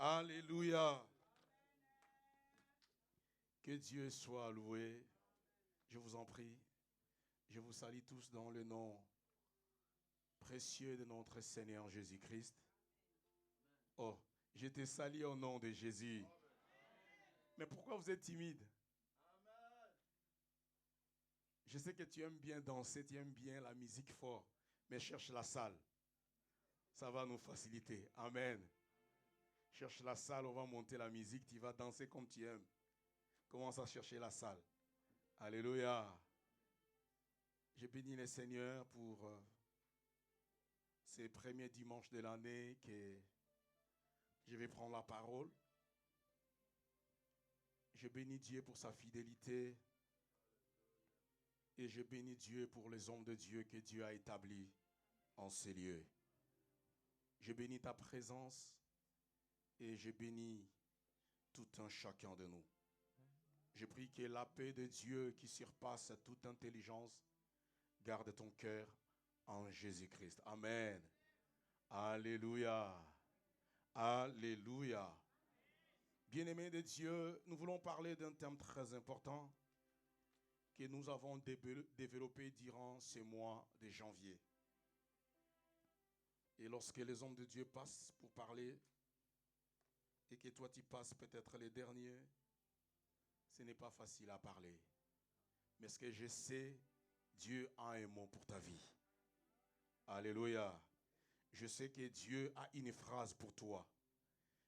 Alléluia. Que Dieu soit loué. Je vous en prie. Je vous salue tous dans le nom précieux de notre Seigneur Jésus-Christ. Oh, je te salue au nom de Jésus. Mais pourquoi vous êtes timide? Je sais que tu aimes bien danser, tu aimes bien la musique fort, mais cherche la salle. Ça va nous faciliter. Amen. Cherche la salle, on va monter la musique, tu vas danser comme tu aimes. Commence à chercher la salle. Alléluia. Je bénis le Seigneur pour ces premiers dimanches de l'année que je vais prendre la parole. Je bénis Dieu pour sa fidélité et je bénis Dieu pour les hommes de Dieu que Dieu a établis en ces lieux. Je bénis ta présence et je bénis tout un chacun de nous. Je prie que la paix de Dieu qui surpasse toute intelligence garde ton cœur en Jésus-Christ. Amen. Alléluia. Alléluia. Bien-aimés de Dieu, nous voulons parler d'un thème très important que nous avons développé durant ce mois de janvier. Et lorsque les hommes de Dieu passent pour parler, et que toi tu passes peut-être les derniers, ce n'est pas facile à parler. Mais ce que je sais, Dieu a un mot pour ta vie. Alléluia. Je sais que Dieu a une phrase pour toi.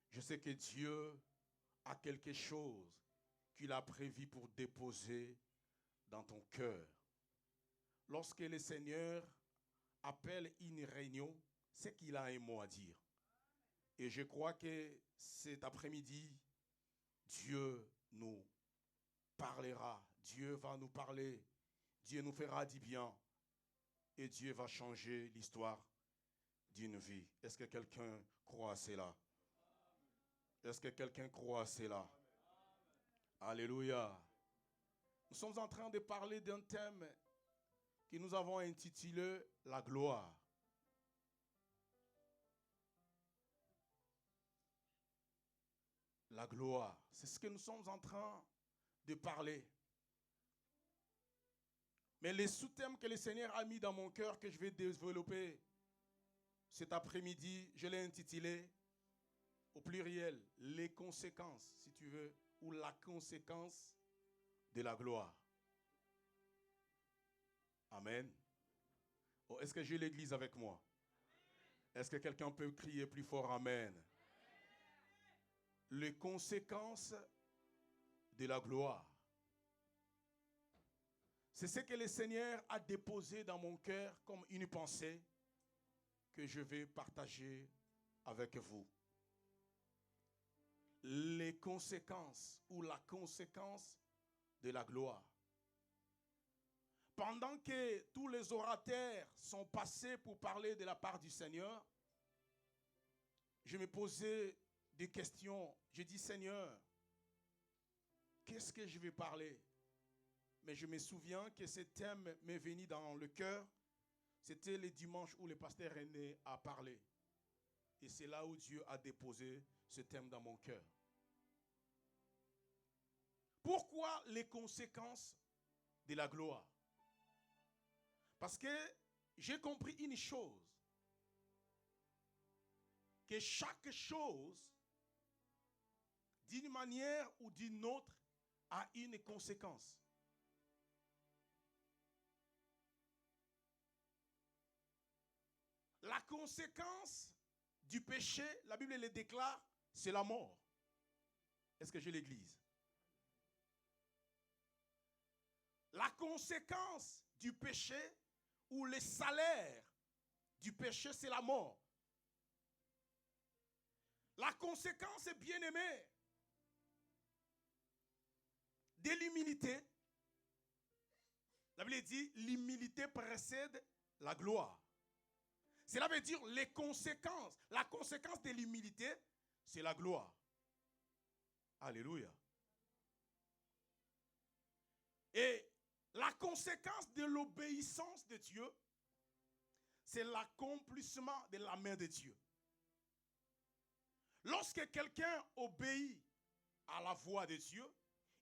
Je sais que Dieu a quelque chose qu'il a prévu pour déposer dans ton cœur. Lorsque le Seigneur appelle une réunion, c'est qu'il a un mot à dire. Et je crois que cet après-midi, Dieu nous parlera. Dieu va nous parler. Dieu nous fera du bien. Et Dieu va changer l'histoire d'une vie. Est-ce que quelqu'un croit à cela? Est-ce que quelqu'un croit à cela? Alléluia. Nous sommes en train de parler d'un thème que nous avons intitulé la gloire. La gloire, c'est ce que nous sommes en train de parler. Mais les sous-thèmes que le Seigneur a mis dans mon cœur que je vais développer cet après-midi, je l'ai intitulé au pluriel, les conséquences, si tu veux, ou la conséquence de la gloire. Amen. Oh, est-ce que j'ai l'église avec moi? Est-ce que quelqu'un peut crier plus fort Amen? Les conséquences de la gloire. C'est ce que le Seigneur a déposé dans mon cœur comme une pensée que je vais partager avec vous. Les conséquences ou la conséquence de la gloire. Pendant que tous les orateurs sont passés pour parler de la part du Seigneur, je me posais des questions. Je dis Seigneur, qu'est-ce que je vais parler? Mais je me souviens que ce thème m'est venu dans le cœur. C'était le dimanche où le pasteur René a parlé. Et c'est là où Dieu a déposé ce thème dans mon cœur. Pourquoi les conséquences de la gloire? Parce que j'ai compris une chose. Que chaque chose, d'une manière ou d'une autre, a une conséquence. La conséquence du péché, la Bible le déclare, c'est la mort. Est-ce que j'ai l'église? La conséquence du péché ou le salaire du péché, c'est la mort. La conséquence, bien-aimé, de l'humilité, la Bible dit, l'humilité précède la gloire. Cela veut dire les conséquences. La conséquence de l'humilité, c'est la gloire. Alléluia. Et la conséquence de l'obéissance de Dieu, c'est l'accomplissement de la main de Dieu. Lorsque quelqu'un obéit à la voix de Dieu,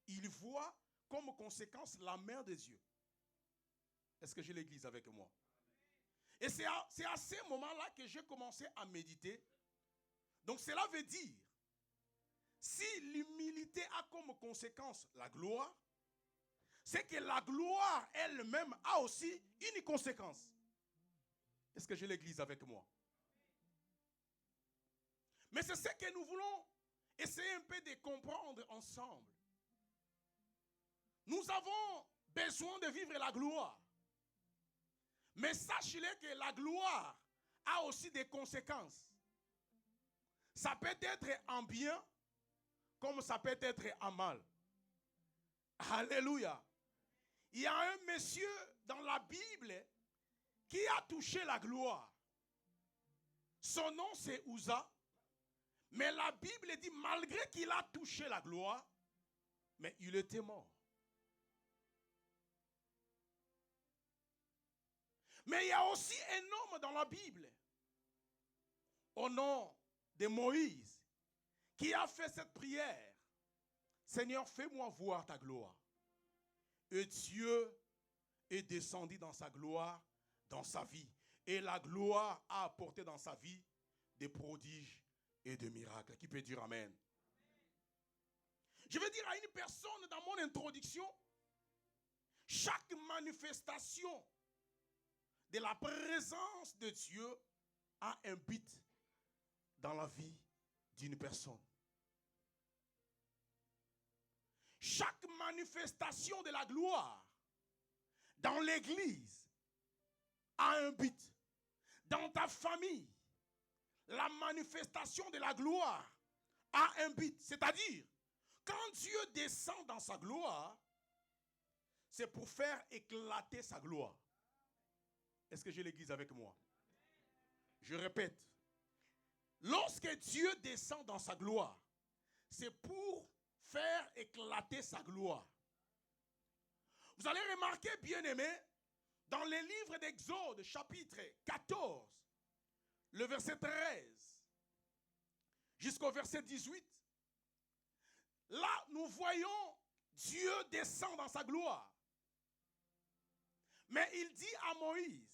il voit comme conséquence la main de Dieu. Est-ce que j'ai l'église avec moi? Et c'est à ce moment-là que j'ai commencé à méditer. Donc cela veut dire, si l'humilité a comme conséquence la gloire, c'est que la gloire elle-même a aussi une conséquence. Est-ce que j'ai l'église avec moi? Mais c'est ce que nous voulons essayer un peu de comprendre ensemble. Nous avons besoin de vivre la gloire. Mais sachez-le que la gloire a aussi des conséquences. Ça peut être en bien, comme ça peut être en mal. Alléluia. Il y a un monsieur dans la Bible qui a touché la gloire. Son nom c'est Uza. Mais la Bible dit, malgré qu'il a touché la gloire, mais il était mort. Mais il y a aussi un homme dans la Bible, au nom de Moïse, qui a fait cette prière. Seigneur, fais-moi voir ta gloire. Et Dieu est descendu dans sa gloire, dans sa vie. Et la gloire a apporté dans sa vie des prodiges et des miracles. Qui peut dire amen? Je veux dire à une personne dans mon introduction, chaque manifestation de la présence de Dieu a un but dans la vie d'une personne. Chaque manifestation de la gloire dans l'église a un but. Dans ta famille, la manifestation de la gloire a un but. C'est-à-dire, quand Dieu descend dans sa gloire, c'est pour faire éclater sa gloire. Est-ce que j'ai l'église avec moi? Je répète. Lorsque Dieu descend dans sa gloire, c'est pour faire éclater sa gloire. Vous allez remarquer, bien-aimés, dans les livres d'Exode, chapitre 14, le verset 13, jusqu'au verset 18, là, nous voyons Dieu descend dans sa gloire. Mais il dit à Moïse,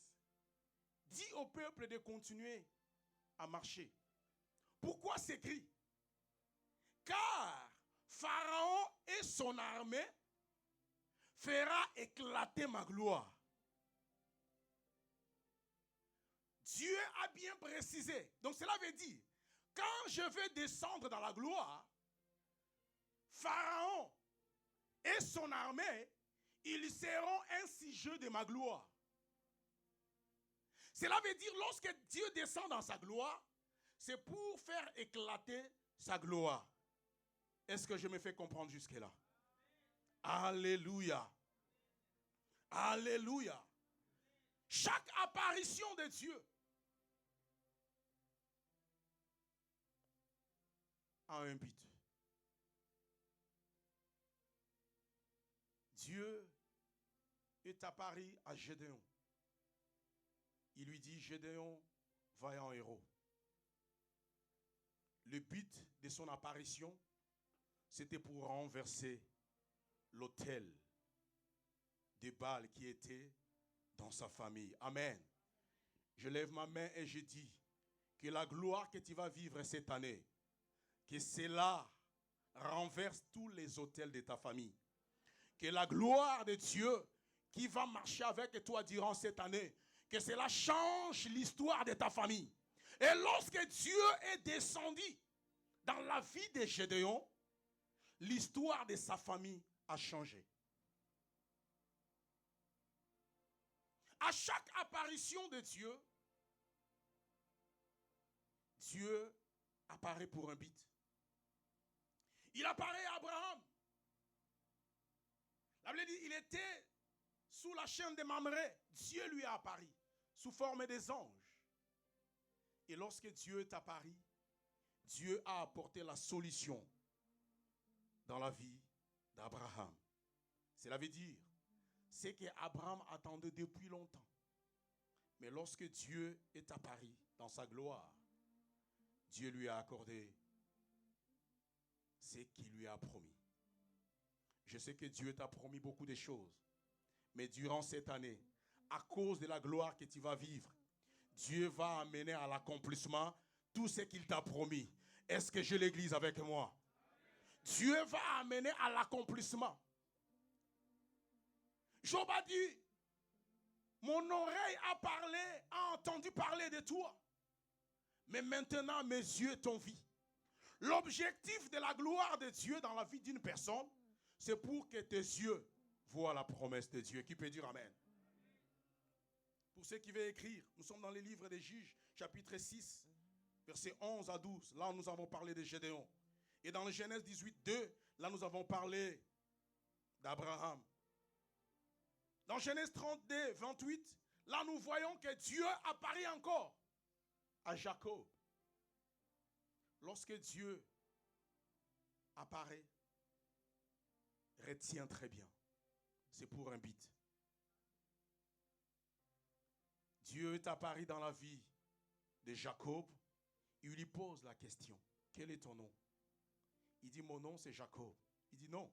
dis au peuple de continuer à marcher. Pourquoi s'écrit? Car Pharaon et son armée fera éclater ma gloire. Dieu a bien précisé. Donc cela veut dire, quand je vais descendre dans la gloire, Pharaon et son armée, ils seront un sujet de ma gloire. Cela veut dire, lorsque Dieu descend dans sa gloire, c'est pour faire éclater sa gloire. Est-ce que je me fais comprendre jusque-là? Alléluia. Alléluia. Chaque apparition de Dieu a un but. Dieu est apparu à Gédéon. Il lui dit, Gédéon, vaillant héros. Le but de son apparition, c'était pour renverser l'autel de Baal qui était dans sa famille. Amen. Je lève ma main et je dis que la gloire que tu vas vivre cette année, que cela renverse tous les autels de ta famille. Que la gloire de Dieu qui va marcher avec toi durant cette année, que cela change l'histoire de ta famille. Et lorsque Dieu est descendu dans la vie de Gédéon, l'histoire de sa famille a changé. À chaque apparition de Dieu, Dieu apparaît pour un but. Il apparaît à Abraham. La Bible dit, il était sous la chaîne de Mamré. Dieu lui a apparu sous forme des anges. Et lorsque Dieu est apparu, Dieu a apporté la solution dans la vie d'Abraham. Cela veut dire, c'est qu'Abraham attendait depuis longtemps. Mais lorsque Dieu est apparu dans sa gloire, Dieu lui a accordé ce qu'il lui a promis. Je sais que Dieu t'a promis beaucoup de choses. Mais durant cette année, à cause de la gloire que tu vas vivre, Dieu va amener à l'accomplissement tout ce qu'il t'a promis. Est-ce que j'ai l'église avec moi? Dieu va amener à l'accomplissement. Job a dit, mon oreille a parlé, a entendu parler de toi. Mais maintenant, mes yeux t'ont vu. L'objectif de la gloire de Dieu dans la vie d'une personne, c'est pour que tes yeux voient la promesse de Dieu. Qui peut dire Amen? Pour ceux qui veulent écrire, nous sommes dans les livres des Juges, chapitre 6, versets 11 à 12. Là, nous avons parlé de Gédéon. Et dans le Genèse 18, 2, là, nous avons parlé d'Abraham. Dans Genèse 32, 28, là, nous voyons que Dieu apparaît encore à Jacob. Lorsque Dieu apparaît, retiens très bien, c'est pour un but. Dieu est apparu dans la vie de Jacob. Il lui pose la question, quel est ton nom? Il dit, mon nom c'est Jacob. Il dit, non,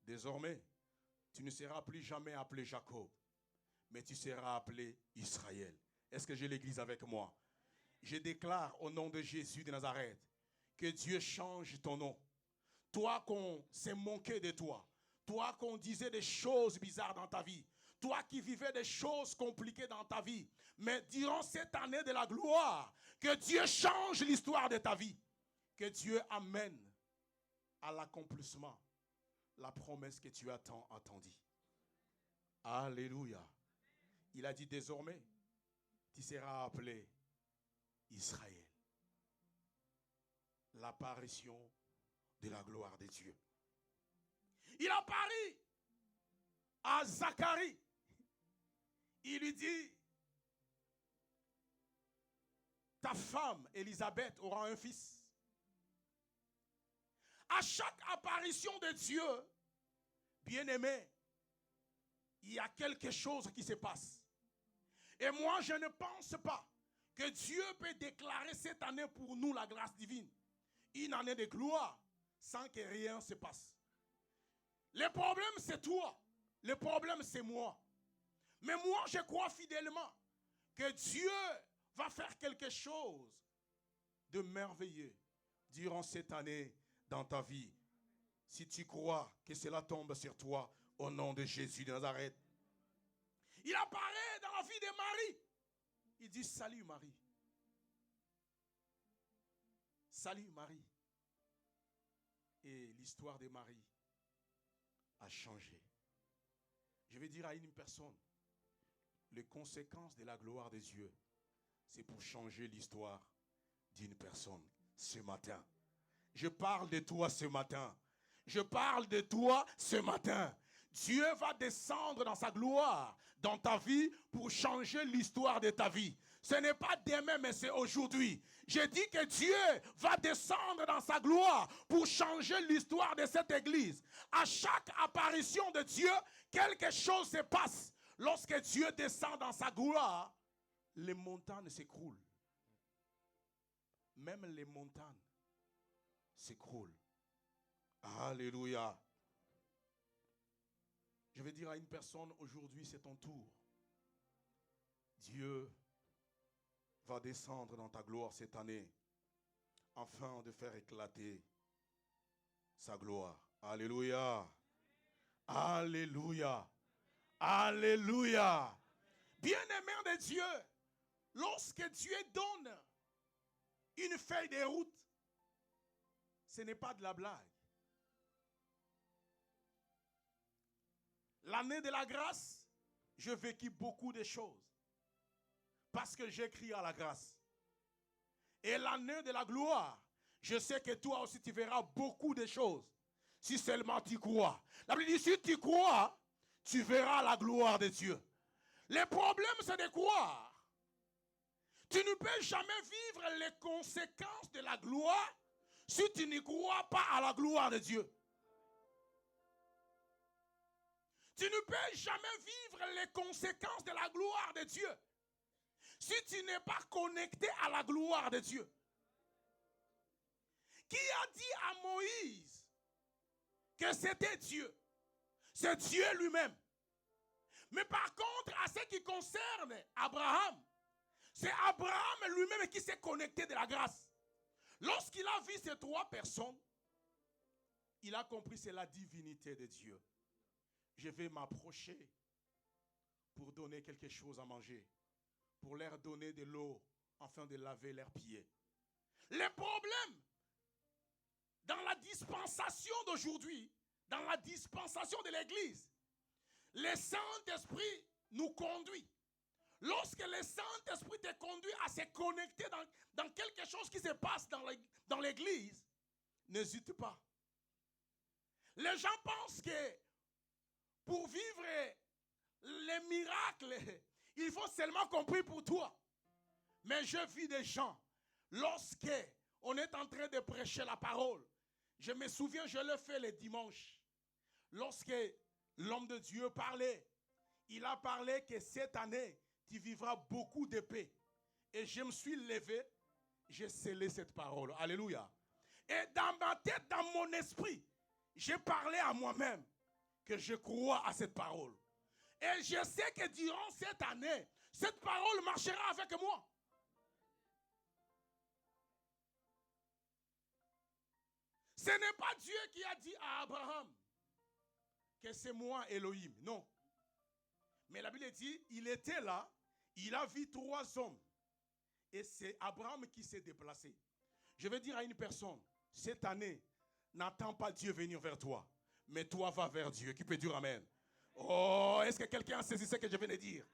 désormais, tu ne seras plus jamais appelé Jacob, mais tu seras appelé Israël. Est-ce que j'ai l'église avec moi? Je déclare au nom de Jésus de Nazareth que Dieu change ton nom. Toi qu'on s'est moqué de toi, toi qu'on disait des choses bizarres dans ta vie, toi qui vivais des choses compliquées dans ta vie, mais durant cette année de la gloire, que Dieu change l'histoire de ta vie, que Dieu amène à l'accomplissement la promesse que tu as tant attendue. Alléluia. Il a dit désormais, tu seras appelé Israël. L'apparition de la gloire de Dieu. Il apparaît à Zacharie. Il lui dit, ta femme Élisabeth aura un fils. À chaque apparition de Dieu, bien-aimé, il y a quelque chose qui se passe. Et moi, je ne pense pas que Dieu peut déclarer cette année pour nous la grâce divine. Une année de gloire sans que rien se passe. Le problème, c'est toi. Le problème, c'est moi. Mais moi, je crois fidèlement que Dieu va faire quelque chose de merveilleux durant cette année dans ta vie. Si tu crois que cela tombe sur toi, au nom de Jésus de Nazareth. Il apparaît dans la vie de Marie. Il dit, salut Marie. Salut Marie. Et l'histoire de Marie a changé. Je vais dire à une personne, les conséquences de la gloire de Dieu, c'est pour changer l'histoire d'une personne ce matin. Je parle de toi ce matin. Je parle de toi ce matin. Dieu va descendre dans sa gloire, dans ta vie, pour changer l'histoire de ta vie. Ce n'est pas demain, mais c'est aujourd'hui. Je dis que Dieu va descendre dans sa gloire pour changer l'histoire de cette église. À chaque apparition de Dieu, quelque chose se passe. Lorsque Dieu descend dans sa gloire, les montagnes s'écroulent. Même les montagnes s'écroulent. Alléluia. Je vais dire à une personne, aujourd'hui c'est ton tour. Dieu va descendre dans ta gloire cette année afin de faire éclater sa gloire. Alléluia. Alléluia. Alléluia. Bien-aimé de Dieu, lorsque Dieu donne une feuille de route, ce n'est pas de la blague. L'année de la grâce, je vécu beaucoup de choses. Parce que j'ai crié à la grâce. Et l'année de la gloire, je sais que toi aussi tu verras beaucoup de choses. Si seulement tu crois. La Bible dit, si tu crois, tu verras la gloire de Dieu. Le problème, c'est de croire. Tu ne peux jamais vivre les conséquences de la gloire si tu ne crois pas à la gloire de Dieu. Tu ne peux jamais vivre les conséquences de la gloire de Dieu si tu n'es pas connecté à la gloire de Dieu. Qui a dit à Moïse que c'était Dieu? C'est Dieu lui-même. Mais par contre, à ce qui concerne Abraham, c'est Abraham lui-même qui s'est connecté de la grâce. Lorsqu'il a vu ces trois personnes, il a compris que c'est la divinité de Dieu. Je vais m'approcher pour donner quelque chose à manger, pour leur donner de l'eau afin de laver leurs pieds. Les problèmes dans la dispensation d'aujourd'hui, dans la dispensation de l'Église, le Saint-Esprit nous conduit. Lorsque le Saint-Esprit te conduit à se connecter dans quelque chose qui se passe dans l'Église, n'hésite pas. Les gens pensent que pour vivre les miracles, il faut seulement qu'on prie pour toi. Mais je vis des gens, lorsque on est en train de prêcher la parole, je me souviens, je le fais le dimanche, lorsque l'homme de Dieu parlait, il a parlé que cette année, tu vivras beaucoup de paix. Et je me suis levé, j'ai scellé cette parole. Alléluia. Et dans ma tête, dans mon esprit, j'ai parlé à moi-même que je crois à cette parole. Et je sais que durant cette année, cette parole marchera avec moi. Ce n'est pas Dieu qui a dit à Abraham que c'est moi Elohim. Non. Mais la Bible dit, il était là, il a vu trois hommes. Et c'est Abraham qui s'est déplacé. Je vais dire à une personne, cette année, n'attends pas Dieu venir vers toi. Mais toi, va vers Dieu. Qui peut dire amen? Oh, est-ce que quelqu'un a saisi ce que je viens de dire?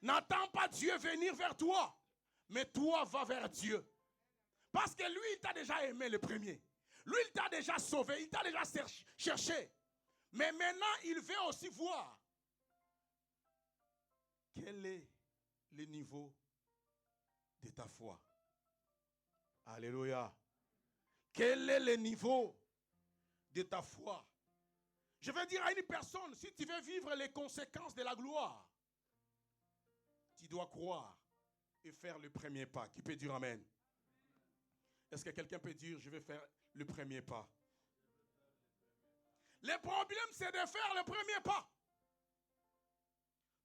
N'attends pas Dieu venir vers toi. Mais toi, va vers Dieu. Parce que lui, il t'a déjà aimé le premier. Lui, il t'a déjà sauvé. Il t'a déjà cherché. Mais maintenant, il veut aussi voir quel est le niveau de ta foi. Alléluia. Quel est le niveau de ta foi? Je vais dire à une personne, si tu veux vivre les conséquences de la gloire, tu dois croire et faire le premier pas. Qui peut dire amen? Est-ce que quelqu'un peut dire, je vais faire le premier pas? Le problème, c'est de faire le premier pas.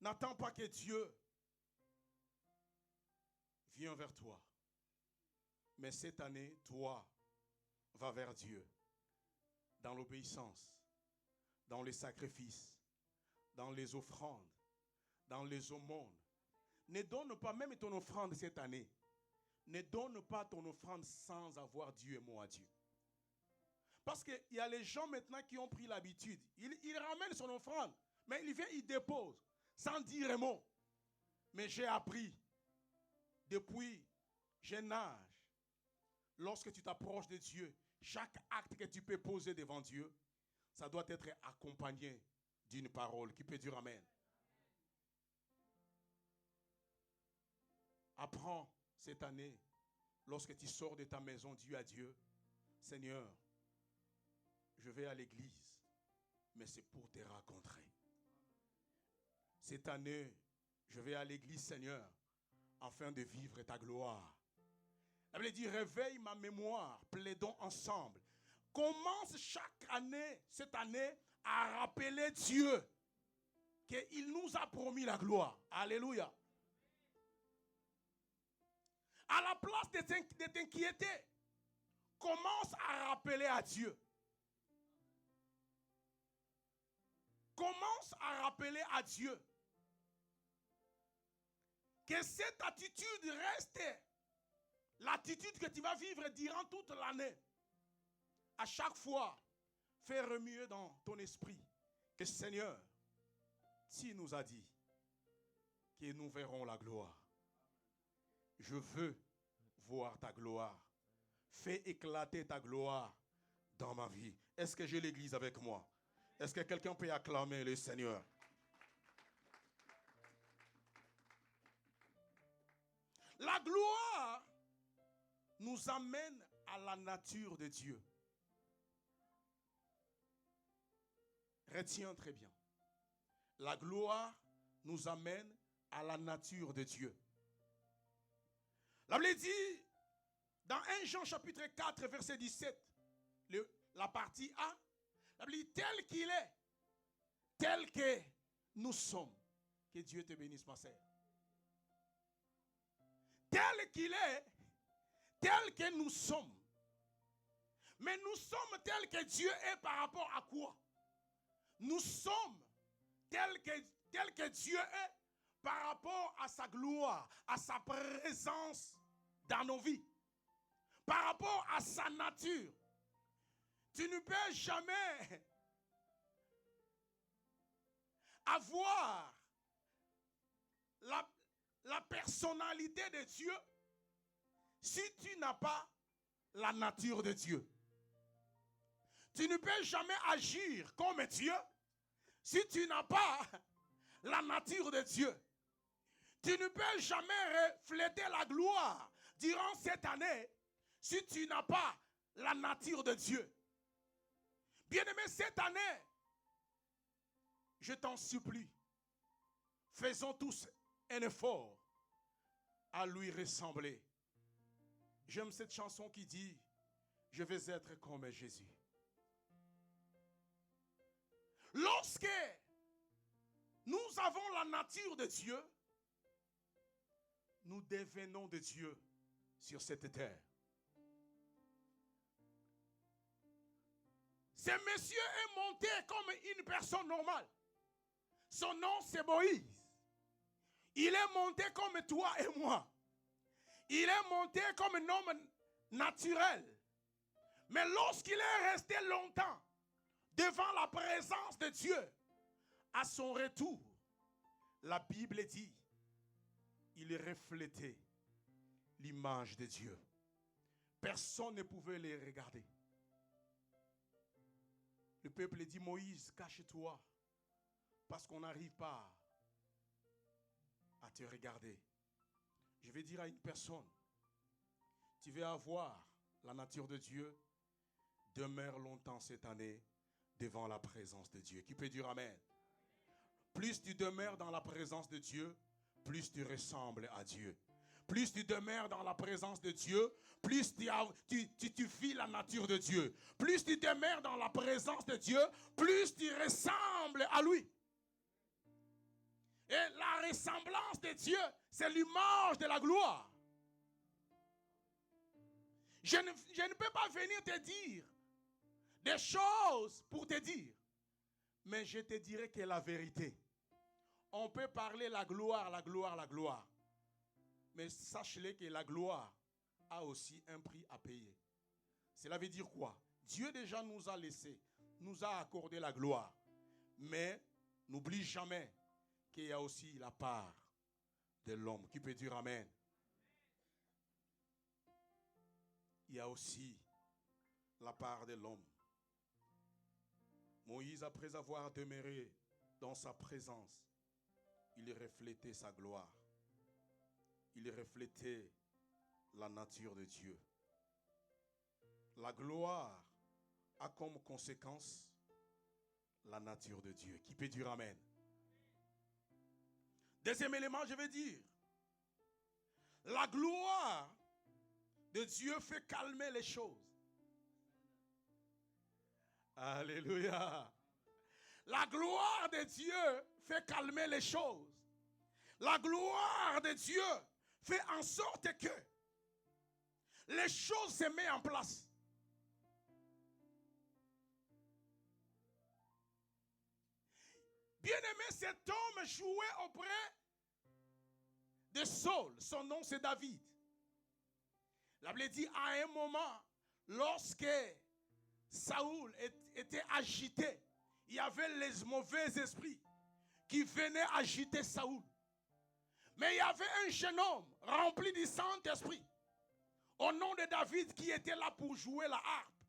N'attends pas que Dieu vienne vers toi. Mais cette année, toi, va vers Dieu. Dans l'obéissance, dans les sacrifices, dans les offrandes, dans les aumônes. Ne donne pas même ton offrande cette année. Ne donne pas ton offrande sans avoir Dieu et moi à Dieu. Parce qu'il y a les gens maintenant qui ont pris l'habitude. Ils ramènent son offrande, mais il vient, il dépose, sans dire un mot. Mais j'ai appris, depuis jeune âge, lorsque tu t'approches de Dieu, chaque acte que tu peux poser devant Dieu, ça doit être accompagné d'une parole. Qui peut dire amen? Apprends cette année, lorsque tu sors de ta maison, dis à Dieu, Seigneur, je vais à l'église, mais c'est pour te rencontrer. Cette année, je vais à l'église, Seigneur, afin de vivre ta gloire. La Bible dit, réveille ma mémoire, plaidons ensemble. Commence chaque année, cette année, à rappeler Dieu qu'il nous a promis la gloire. Alléluia. À la place de t'inquiéter, commence à rappeler à Dieu. Commence à rappeler à Dieu que cette attitude reste l'attitude que tu vas vivre durant toute l'année. À chaque fois, fais remuer dans ton esprit que Seigneur, tu nous as dit que nous verrons la gloire. Je veux voir ta gloire. Fais éclater ta gloire dans ma vie. Est-ce que j'ai l'église avec moi? Est-ce que quelqu'un peut acclamer le Seigneur? La gloire nous amène à la nature de Dieu. Retiens très bien. La gloire nous amène à la nature de Dieu. La Bible dit, Dans 1 Jean chapitre 4, verset 17, la partie A, la Bible dit tel qu'il est, tel que nous sommes. Que Dieu te bénisse, ma sœur. Tel qu'il est, tel que nous sommes. Mais nous sommes tels que Dieu est par rapport à quoi? Nous sommes tels que Dieu est par rapport à sa gloire, à sa présence dans nos vies, par rapport à sa nature. Tu ne peux jamais avoir la personnalité de Dieu si tu n'as pas la nature de Dieu. Tu ne peux jamais agir comme Dieu si tu n'as pas la nature de Dieu. Tu ne peux jamais refléter la gloire durant cette année si tu n'as pas la nature de Dieu. Bien-aimé, cette année, je t'en supplie, faisons tous un effort à lui ressembler. J'aime cette chanson qui dit « Je vais être comme Jésus ». Lorsque nous avons la nature de Dieu, nous devenons de Dieu sur cette terre. Ce monsieur est monté comme une personne normale. Son nom c'est Moïse. Il est monté comme toi et moi. Il est monté comme un homme naturel. Mais lorsqu'il est resté longtemps devant la présence de Dieu, à son retour, la Bible dit, il reflétait l'image de Dieu. Personne ne pouvait les regarder. Le peuple dit, Moïse, cache-toi, parce qu'on n'arrive pas à te regarder. Je vais dire à une personne, tu veux avoir la nature de Dieu, demeure longtemps cette année devant la présence de Dieu. Qui peut dire Amen? Plus tu demeures dans la présence de Dieu, plus tu ressembles à Dieu. Plus tu demeures dans la présence de Dieu, plus tu vis la nature de Dieu. Plus tu demeures dans la présence de Dieu, plus tu ressembles à lui. Et la ressemblance de Dieu, c'est l'image de la gloire. Je ne peux pas venir te dire des choses pour te dire, mais je te dirai que la vérité. On peut parler la gloire, la gloire, la gloire. Mais sache-le que la gloire a aussi un prix à payer. Cela veut dire quoi? Dieu déjà nous a laissé, nous a accordé la gloire. Mais n'oublie jamais qu'il y a aussi la part de l'homme. Qui peut dire Amen? Il y a aussi la part de l'homme. Moïse, après avoir demeuré dans sa présence, il reflétait sa gloire. Il reflétait la nature de Dieu. La gloire a comme conséquence la nature de Dieu. Qui peut dire Amen? Deuxième élément, je vais dire, la gloire de Dieu fait calmer les choses. Alléluia. La gloire de Dieu fait calmer les choses. La gloire de Dieu fait en sorte que les choses se mettent en place. Bien-aimé, cet homme jouait auprès de Saul. Son nom c'est David. La Bible dit à un moment, lorsque Saoul était agité, il y avait les mauvais esprits qui venaient agiter Saoul. Mais il y avait un jeune homme rempli du Saint-Esprit au nom de David qui était là pour jouer la harpe.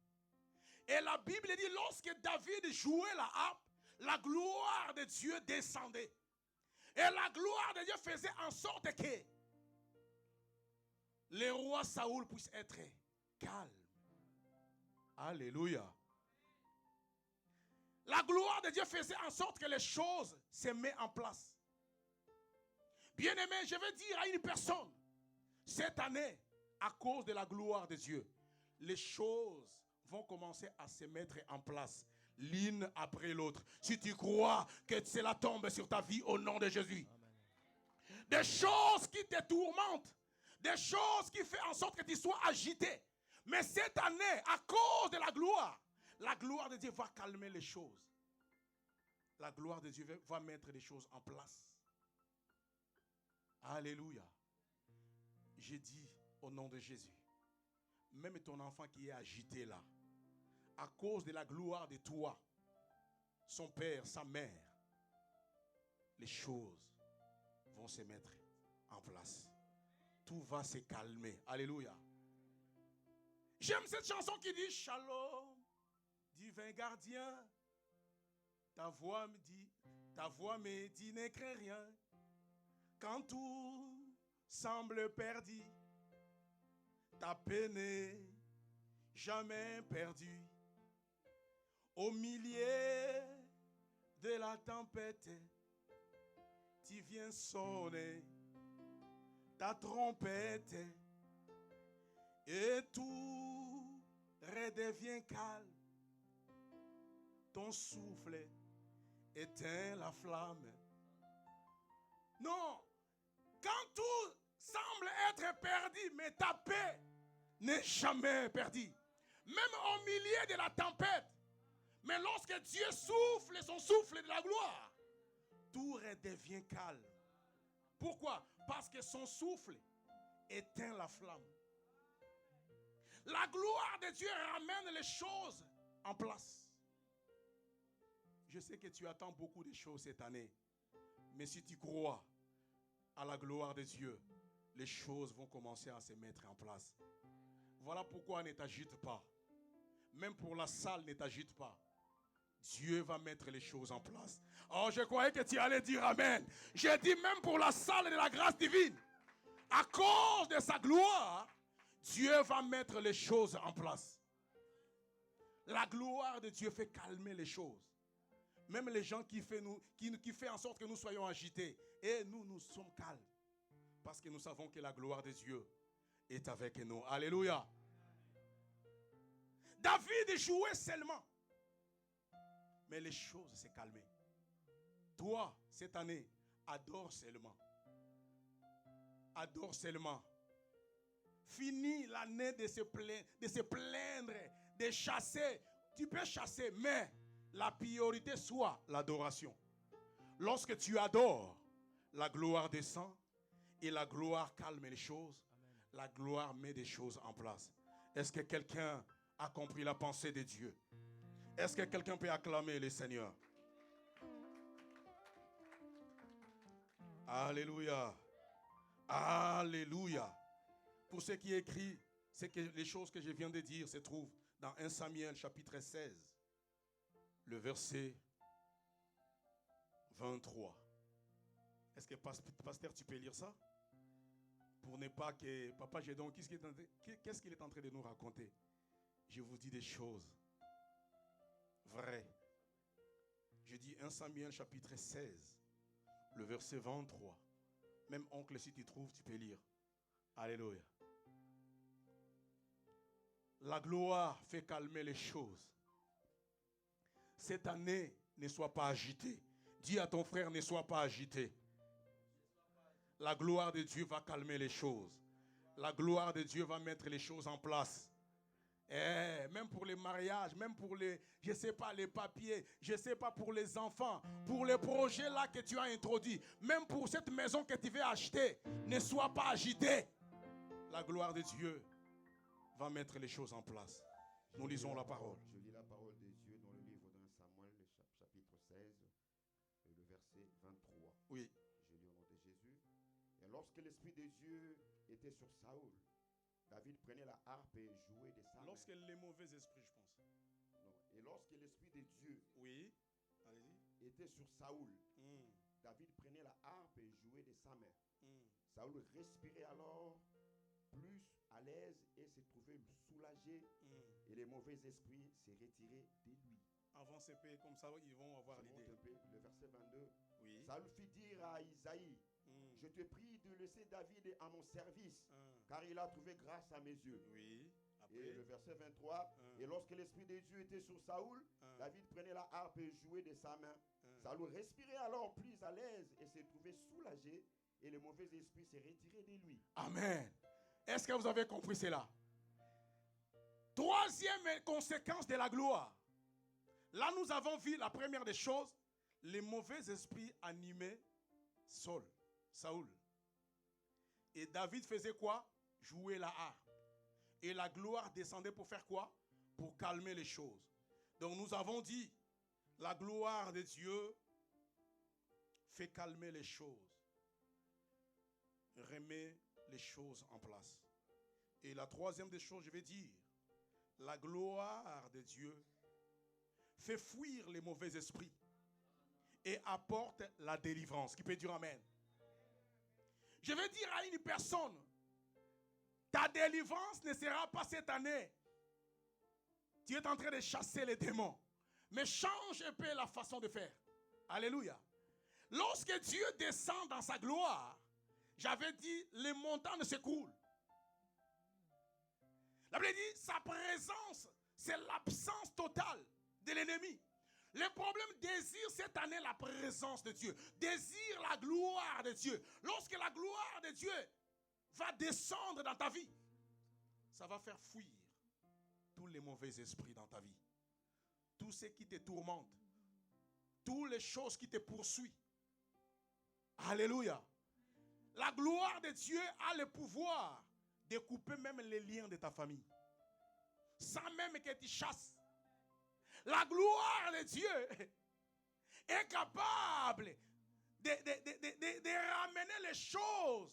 Et la Bible dit lorsque David jouait la harpe, la gloire de Dieu descendait. Et la gloire de Dieu faisait en sorte que le roi Saoul puisse être calme. Alléluia. La gloire de Dieu faisait en sorte que les choses se mettent en place. Bien-aimé, je vais dire à une personne, cette année, à cause de la gloire de Dieu, les choses vont commencer à se mettre en place, l'une après l'autre. Si tu crois que cela tombe sur ta vie au nom de Jésus. Amen. Des choses qui te tourmentent, des choses qui font en sorte que tu sois agité. Mais cette année, à cause de la gloire de Dieu va calmer les choses. La gloire de Dieu va mettre les choses en place. Alléluia. J'ai dit au nom de Jésus, même ton enfant qui est agité là, à cause de la gloire de toi, son père, sa mère, les choses vont se mettre en place. Tout va se calmer. Alléluia. J'aime cette chanson qui dit Shalom, divin gardien. Ta voix me dit ne crains rien. Quand tout semble perdu, ta paix n'est jamais perdue. Au milieu de la tempête, tu viens sonner ta trompette et tout redevient calme. Ton souffle éteint la flamme. Non, quand tout semble être perdu, mais ta paix n'est jamais perdue. Même au milieu de la tempête, mais lorsque Dieu souffle son souffle de la gloire, tout redevient calme. Pourquoi? Parce que son souffle éteint la flamme. La gloire de Dieu ramène les choses en place. Je sais que tu attends beaucoup de choses cette année. Mais si tu crois à la gloire de Dieu, les choses vont commencer à se mettre en place. Voilà pourquoi ne t'agite pas. Même pour la salle, ne t'agite pas. Dieu va mettre les choses en place. Oh, je croyais que tu allais dire Amen. J'ai dit même pour la salle de la grâce divine. À cause de sa gloire, Dieu va mettre les choses en place. La gloire de Dieu fait calmer les choses. Même les gens qui fait en sorte que nous soyons agités. Et nous sommes calmes. Parce que nous savons que la gloire de Dieu est avec nous. Alléluia. David jouait seulement. Mais les choses s'est calmées. Toi, cette année, adore seulement. Adore seulement. Finis l'année de se plaindre, de chasser. Tu peux chasser, mais la priorité soit l'adoration. Lorsque tu adores, la gloire descend et la gloire calme les choses. Amen. La gloire met des choses en place. Est-ce que quelqu'un a compris la pensée de Dieu? Est-ce que quelqu'un peut acclamer le Seigneur? Alléluia. Alléluia. Pour ce qui est écrit, c'est que les choses que je viens de dire se trouvent dans 1 Samuel chapitre 16, le verset 23. Est-ce que pasteur, tu peux lire ça? Pour ne pas que Papa Gédon, qu'est-ce qu'il est en train de nous raconter? Je vous dis des choses vraies. Je dis 1 Samuel chapitre 16, le verset 23. Même oncle, si tu trouves, tu peux lire. Alléluia. La gloire fait calmer les choses. Cette année, ne sois pas agité. Dis à ton frère, ne sois pas agité. La gloire de Dieu va calmer les choses. La gloire de Dieu va mettre les choses en place. Même pour les mariages, même pour les, je ne sais pas, les papiers, je ne sais pas, pour les enfants, pour les projets là que tu as introduits, même pour cette maison que tu veux acheter, ne sois pas agité. La gloire de Dieu va mettre les choses en place. Nous lisons la parole. Je lis la parole de Dieu dans le livre d'un Samuel, chapitre 16, le verset 23. Oui. Je lis au nom de Jésus. Et lorsque l'Esprit de Dieu était sur Saül, David prenait la harpe et jouait de sa main. Lorsque les mauvais esprits, je pense. Non. Et lorsque l'Esprit de Dieu était sur Saül, David prenait la harpe et jouait de sa main. Saül respirait alors plus à l'aise et se trouvait soulagé. Et les mauvais esprits se retiraient de lui. Avance un peu, comme ça ils vont avoir l'idée. Le verset 22. Oui. Saül fit dire à Isaïe, je te prie de laisser David à mon service, car il a trouvé grâce à mes yeux. Oui. Après. Et le verset 23, et lorsque l'Esprit de Dieu était sur Saoul, David prenait la harpe et jouait de sa main. Saoul respirait alors plus à l'aise et se trouvait soulagé, et le mauvais esprit s'est retiré de lui. Amen. Est-ce que vous avez compris cela? Troisième conséquence de la gloire. Là, nous avons vu la première des choses, les mauvais esprits animaient Saoul. Et David faisait quoi? Jouer la harpe. Et la gloire descendait pour faire quoi? Pour calmer les choses. Donc nous avons dit, la gloire de Dieu fait calmer les choses. Remet les choses en place. Et la troisième des choses, je vais dire, la gloire de Dieu fait fuir les mauvais esprits et apporte la délivrance. Qui peut dire amen? Je vais dire à une personne, ta délivrance ne sera pas cette année. Tu es en train de chasser les démons. Mais change un peu la façon de faire. Alléluia. Lorsque Dieu descend dans sa gloire, j'avais dit, les montagnes s'écroulent. La Bible dit, sa présence, c'est l'absence totale de l'ennemi. Le problème désire cette année la présence de Dieu. Désire la gloire de Dieu. Lorsque la gloire de Dieu va descendre dans ta vie, ça va faire fuir tous les mauvais esprits dans ta vie. Tout ce qui te tourmente. Toutes les choses qui te poursuivent. Alléluia. La gloire de Dieu a le pouvoir de couper même les liens de ta famille. Sans même que tu chasses. La gloire de Dieu est capable de ramener les choses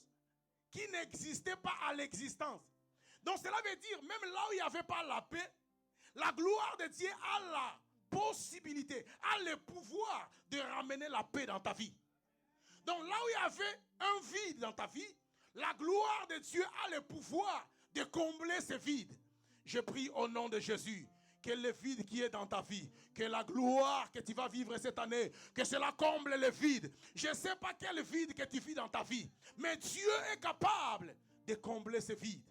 qui n'existaient pas à l'existence. Donc cela veut dire, même là où il n'y avait pas la paix, la gloire de Dieu a la possibilité, a le pouvoir de ramener la paix dans ta vie. Donc là où il y avait un vide dans ta vie, la gloire de Dieu a le pouvoir de combler ce vide. Je prie au nom de Jésus que le vide qui est dans ta vie, que la gloire que tu vas vivre cette année, que cela comble le vide. Je ne sais pas quel vide que tu vis dans ta vie, mais Dieu est capable de combler ce vide.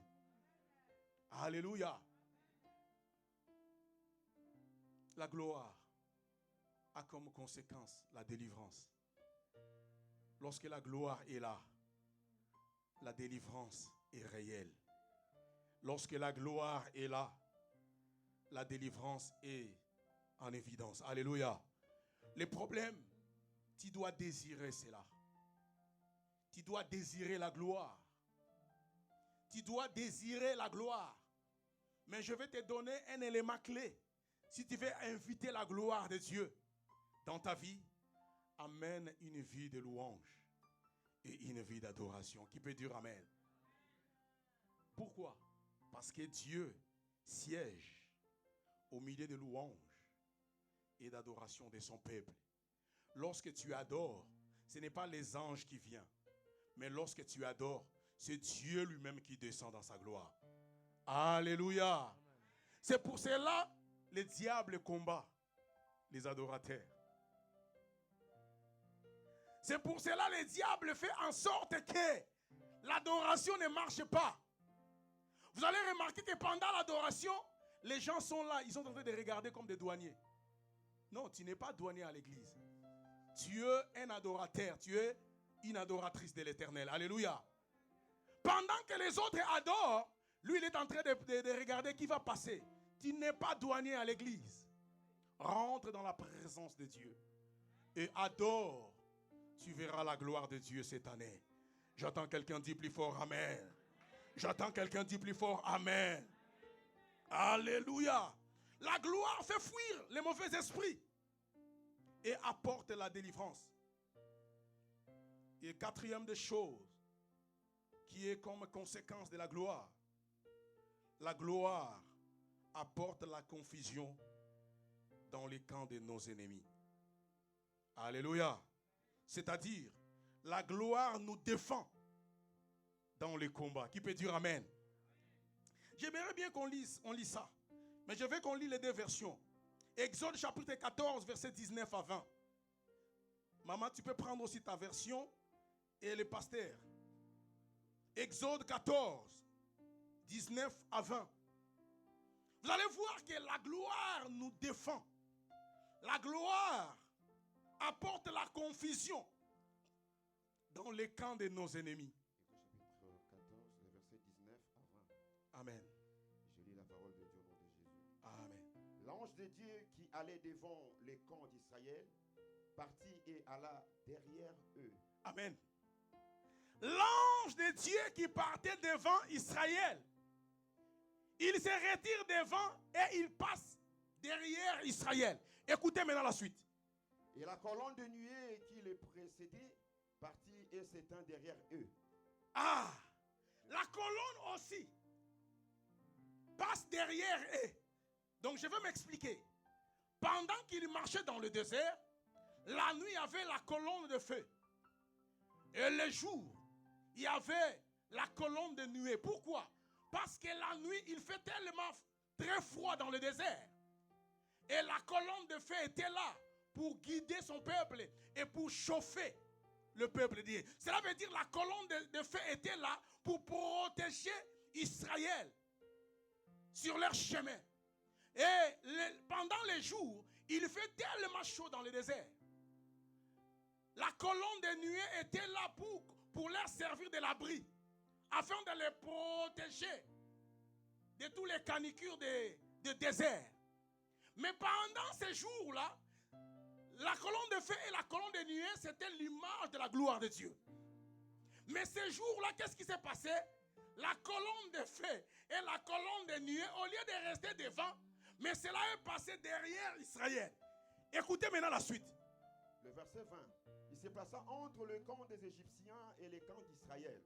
Alléluia. La gloire a comme conséquence la délivrance. Lorsque la gloire est là, la délivrance est réelle. Lorsque la gloire est là, la délivrance est en évidence. Alléluia. Le problème, tu dois désirer cela. Tu dois désirer la gloire. Tu dois désirer la gloire. Mais je vais te donner un élément clé. Si tu veux inviter la gloire de Dieu dans ta vie, amène une vie de louange et une vie d'adoration. Qui peut dire amen? Pourquoi? Parce que Dieu siège au milieu de louanges et d'adoration de son peuple. Lorsque tu adores, ce n'est pas les anges qui viennent, mais lorsque tu adores, c'est Dieu lui-même qui descend dans sa gloire. Alléluia. C'est pour cela le diable combat les adorateurs. C'est pour cela le diable fait en sorte que l'adoration ne marche pas. Vous allez remarquer que pendant l'adoration, les gens sont là, ils sont en train de regarder comme des douaniers. Non, tu n'es pas douanier à l'église. Tu es un adorateur, tu es une adoratrice de l'Éternel. Alléluia. Pendant que les autres adorent, lui il est en train de regarder qui va passer. Tu n'es pas douanier à l'église. Rentre dans la présence de Dieu et adore. Tu verras la gloire de Dieu cette année. J'entends quelqu'un dire plus fort amen. J'entends quelqu'un dire plus fort amen. Alléluia. La gloire fait fuir les mauvais esprits et apporte la délivrance. Et quatrième des choses qui est comme conséquence de la gloire apporte la confusion dans les camps de nos ennemis. Alléluia. C'est-à-dire, la gloire nous défend dans les combats. Qui peut dire amen? J'aimerais bien qu'on lise ça. Mais je veux qu'on lise les deux versions. Exode chapitre 14, verset 19 à 20. Maman, tu peux prendre aussi ta version et les pasteurs. Exode 14, 19 à 20. Vous allez voir que la gloire nous défend. La gloire apporte la confusion dans les camps de nos ennemis. Chapitre 14, le verset 19 à 20. Amen. Je lis la parole de Dieu au nom de Jésus. Amen. L'ange de Dieu qui allait devant les camps d'Israël partit et alla derrière eux. Amen. L'ange de Dieu qui partait devant Israël, il se retire devant et il passe derrière Israël. Écoutez maintenant la suite. Et la colonne de nuée qui les précédait partit et s'étend derrière eux. Ah, la colonne aussi passe derrière eux. Donc je vais m'expliquer. Pendant qu'ils marchaient dans le désert, la nuit il y avait la colonne de feu. Et le jour, il y avait la colonne de nuée. Pourquoi? Parce que la nuit, il fait tellement très froid dans le désert. Et la colonne de feu était là pour guider son peuple et pour chauffer le peuple d'Israël. Cela veut dire que la colonne de feu était là pour protéger Israël sur leur chemin. Et pendant les jours, il fait tellement chaud dans le désert. La colonne de nuée était là pour leur servir de l'abri, afin de les protéger de tous les canicules de désert. Mais pendant ces jours-là, la colonne de feu et la colonne de nuée, c'était l'image de la gloire de Dieu. Mais ces jours-là, qu'est-ce qui s'est passé? La colonne de feu et la colonne de nuée, au lieu de rester devant, mais cela est passé derrière Israël. Écoutez maintenant la suite. Le verset 20. Il se plaça entre le camp des Égyptiens et les camps d'Israël.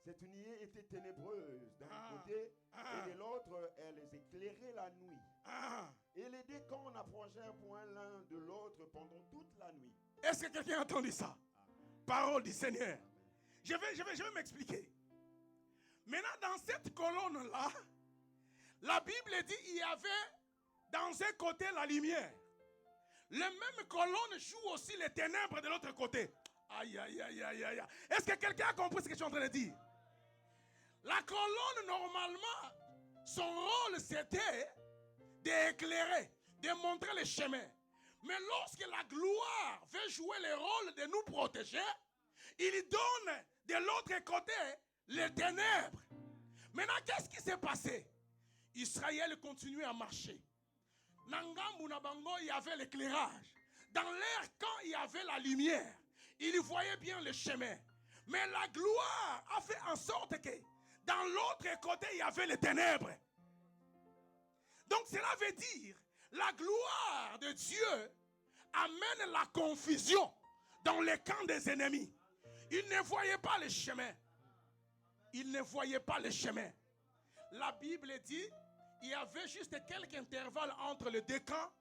Cette nuée était ténébreuse d'un côté et de l'autre, elle éclairait la nuit. Et les deux camps n'approchèrent point l'un de l'autre pendant toute la nuit. Est-ce que quelqu'un a entendu ça? Parole du Seigneur. Je vais m'expliquer. Maintenant, dans cette colonne-là, la Bible dit qu'il y avait dans un côté la lumière. La même colonne joue aussi les ténèbres de l'autre côté. Aïe, aïe, aïe, aïe, aïe. Est-ce que quelqu'un a compris ce que je suis en train de dire? La colonne, normalement, son rôle, c'était d'éclairer, de montrer le chemin. Mais lorsque la gloire veut jouer le rôle de nous protéger, il donne de l'autre côté les ténèbres. Maintenant, qu'est-ce qui s'est passé? Israël continuait à marcher. Nangambu Nabango, il y avait l'éclairage. Dans leur camp, il y avait la lumière. Ils voyaient bien le chemin. Mais la gloire a fait en sorte que dans l'autre côté, il y avait les ténèbres. Donc cela veut dire, la gloire de Dieu amène la confusion dans les camps des ennemis. Ils ne voyaient pas le chemin. Ils ne voyaient pas le chemin. La Bible dit, il y avait juste quelques intervalles entre les deux camps,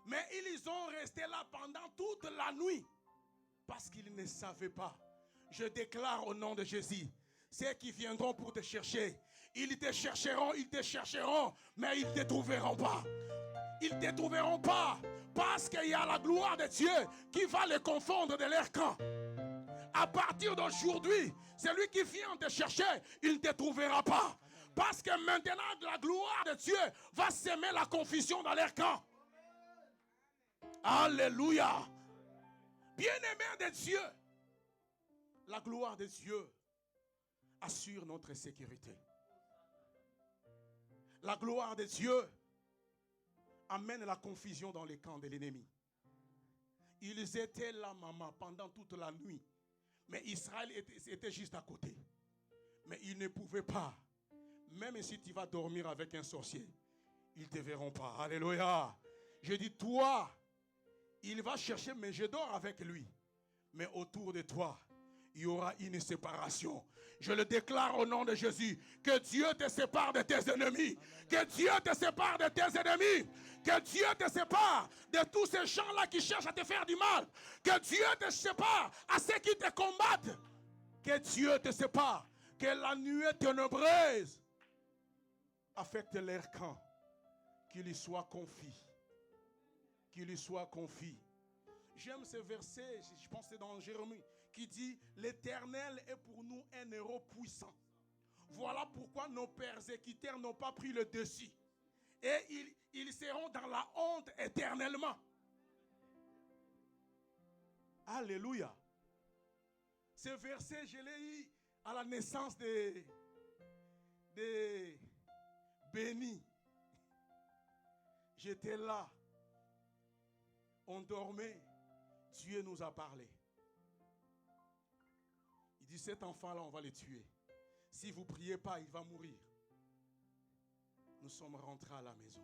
mais ils ont resté là pendant toute la nuit parce qu'ils ne savaient pas. Je déclare au nom de Jésus, ceux qui viendront pour te chercher, ils te chercheront, mais ils ne te trouveront pas. Ils ne te trouveront pas parce qu'il y a la gloire de Dieu qui va les confondre de leur camp. À partir d'aujourd'hui, celui qui vient te chercher, il ne te trouvera pas. Parce que maintenant, la gloire de Dieu va semer la confusion dans leur camp. Alléluia. Bien-aimés de Dieu, la gloire de Dieu assure notre sécurité. La gloire de Dieu amène la confusion dans les camps de l'ennemi. Ils étaient là, maman, pendant toute la nuit. Mais Israël était juste à côté. Mais ils ne pouvaient pas. Même si tu vas dormir avec un sorcier, ils ne te verront pas. Alléluia. Je dis, toi, il va chercher, mais je dors avec lui. Mais autour de toi, il y aura une séparation. Je le déclare au nom de Jésus. Que Dieu te sépare de tes ennemis. Que Dieu te sépare de tes ennemis. Que Dieu te sépare de tous ces gens-là qui cherchent à te faire du mal. Que Dieu te sépare à ceux qui te combattent. Que Dieu te sépare. Que la nuée ténébreuse affecte leur camp. Qu'il y soit confit. Qu'il y soit confit. J'aime ce verset, je pense que c'est dans Jérémie, qui dit « L'Éternel est pour nous un héros puissant. Voilà pourquoi nos persécuteurs n'ont pas pris le dessus. Et ils seront dans la honte éternellement. » Alléluia. Ce verset, je l'ai eu à la naissance de Béni. J'étais là. On dormait. Dieu nous a parlé. Il dit, cet enfant-là, on va le tuer. Si vous ne priez pas, il va mourir. Nous sommes rentrés à la maison.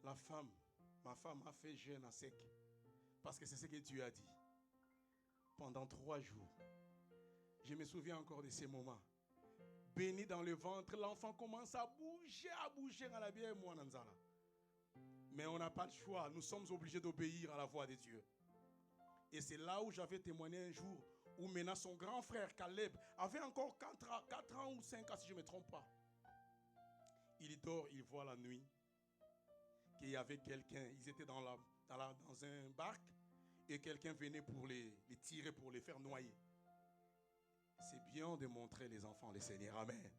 Ma femme a fait jeûne à sec. Parce que c'est ce que Dieu a dit. Pendant 3 jours. Je me souviens encore de ces moments. Béni dans le ventre, l'enfant commence à bouger à la bière, moi, Nanzala. Mais on n'a pas le choix. Nous sommes obligés d'obéir à la voix de Dieu. Et c'est là où j'avais témoigné un jour, où maintenant son grand frère Caleb avait encore 4 ans ou 5 ans, si je ne me trompe pas. Il dort, il voit la nuit qu'il y avait quelqu'un. Ils étaient dans un barque et quelqu'un venait pour les tirer, pour les faire noyer. C'est bien de montrer les enfants le Seigneur. Amen.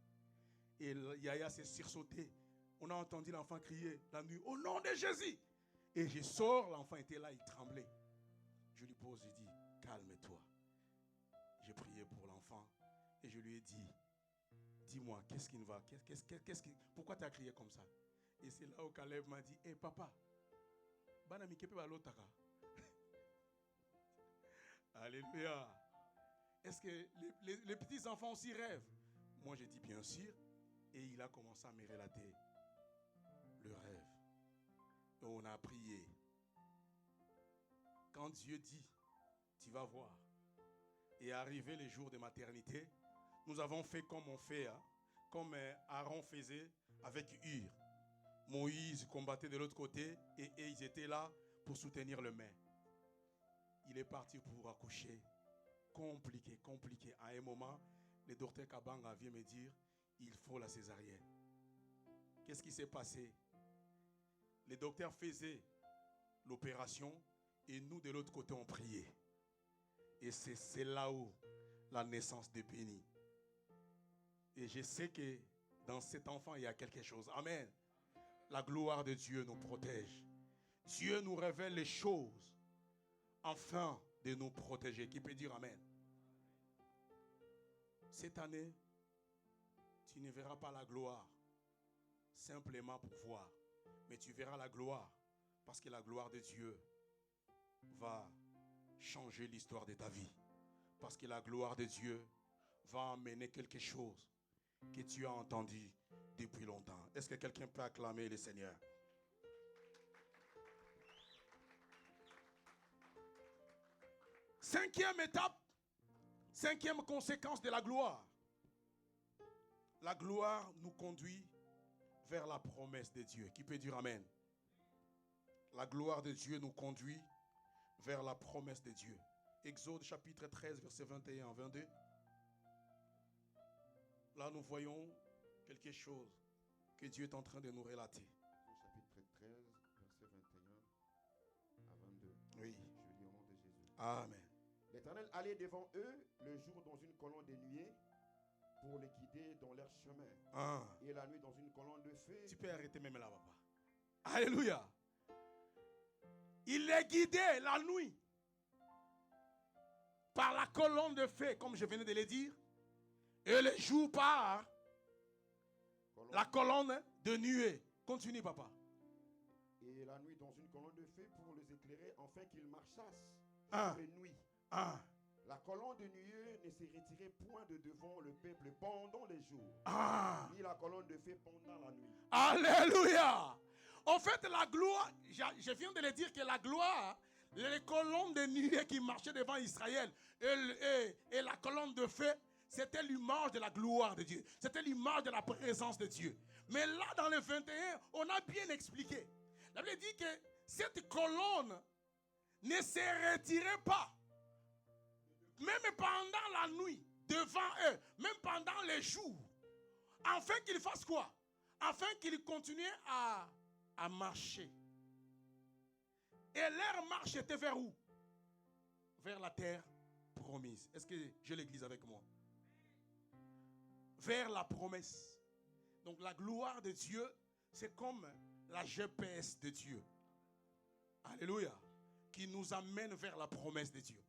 Et Yaya s'est sursauté. On a entendu l'enfant crier la nuit, au nom de Jésus. Et je sors, l'enfant était là, il tremblait. Je lui pose, je dis, calme-toi. J'ai prié pour l'enfant et je lui ai dit, dis-moi, qu'est-ce qui ne va, pourquoi tu as crié comme ça? Et c'est là où Caleb m'a dit, hé papa, alléluia. Est-ce que les petits enfants aussi rêvent? Moi j'ai dit bien sûr. Et il a commencé à me relater le rêve. Et on a prié. Quand Dieu dit, tu vas voir. Et arrivé les jours de maternité, nous avons fait comme on fait, comme Aaron faisait avec Hur. Moïse combattait de l'autre côté et ils étaient là pour soutenir le main. Il est parti pour accoucher. Compliqué. À un moment, le docteur Kabanga vient me dire, il faut la césarienne. Qu'est-ce qui s'est passé? Les docteurs faisaient l'opération et nous, de l'autre côté, on priait. Et c'est là où la naissance de Béni. Et je sais que dans cet enfant, il y a quelque chose. Amen. La gloire de Dieu nous protège. Dieu nous révèle les choses afin de nous protéger. Qui peut dire Amen? Cette année, tu ne verras pas la gloire simplement pour voir. Mais tu verras la gloire parce que la gloire de Dieu va changer l'histoire de ta vie. Parce que la gloire de Dieu va amener quelque chose que tu as entendu depuis longtemps. Est-ce que quelqu'un peut acclamer le Seigneur? Cinquième étape, cinquième conséquence de la gloire. La gloire nous conduit vers la promesse de Dieu. Qui peut dire Amen? La gloire de Dieu nous conduit vers la promesse de Dieu. Exode chapitre 13, verset 21-22. Là, nous voyons quelque chose que Dieu est en train de nous relater. Chapitre 13, verset 21 à 22. Oui. Je lis au nom de Jésus. Amen. L'Éternel allait devant eux le jour dans une colonne de nuée pour les guider dans leur chemin. Et la nuit dans une colonne de feu. Tu peux arrêter même là, papa. Alléluia. Il les guidait la nuit par la colonne de feu, comme je venais de le dire, et le jour par la colonne de nuée. Continue, papa. Et la nuit dans une colonne de feu pour les éclairer, afin qu'ils marchassent les nuits. La colonne de nuée ne se retirait point de devant le peuple pendant les jours, ni la colonne de feu pendant la nuit. Alléluia. En fait, la gloire, je viens de le dire que la gloire, les colonnes de nuée qui marchaient devant Israël et la colonne de feu, c'était l'image de la gloire de Dieu. C'était l'image de la présence de Dieu. Mais là, dans le 21, on a bien expliqué. La Bible dit que cette colonne ne se retirait pas. Même pendant la nuit, devant eux, même pendant les jours, afin qu'ils fassent quoi? Afin qu'ils continuent à marcher. Et leur marche était vers où? vers la terre promise. Est-ce que j'ai l'église avec moi? Vers la promesse. Donc la gloire de Dieu, c'est comme la GPS de Dieu. Alléluia. Qui nous amène vers la promesse de Dieu.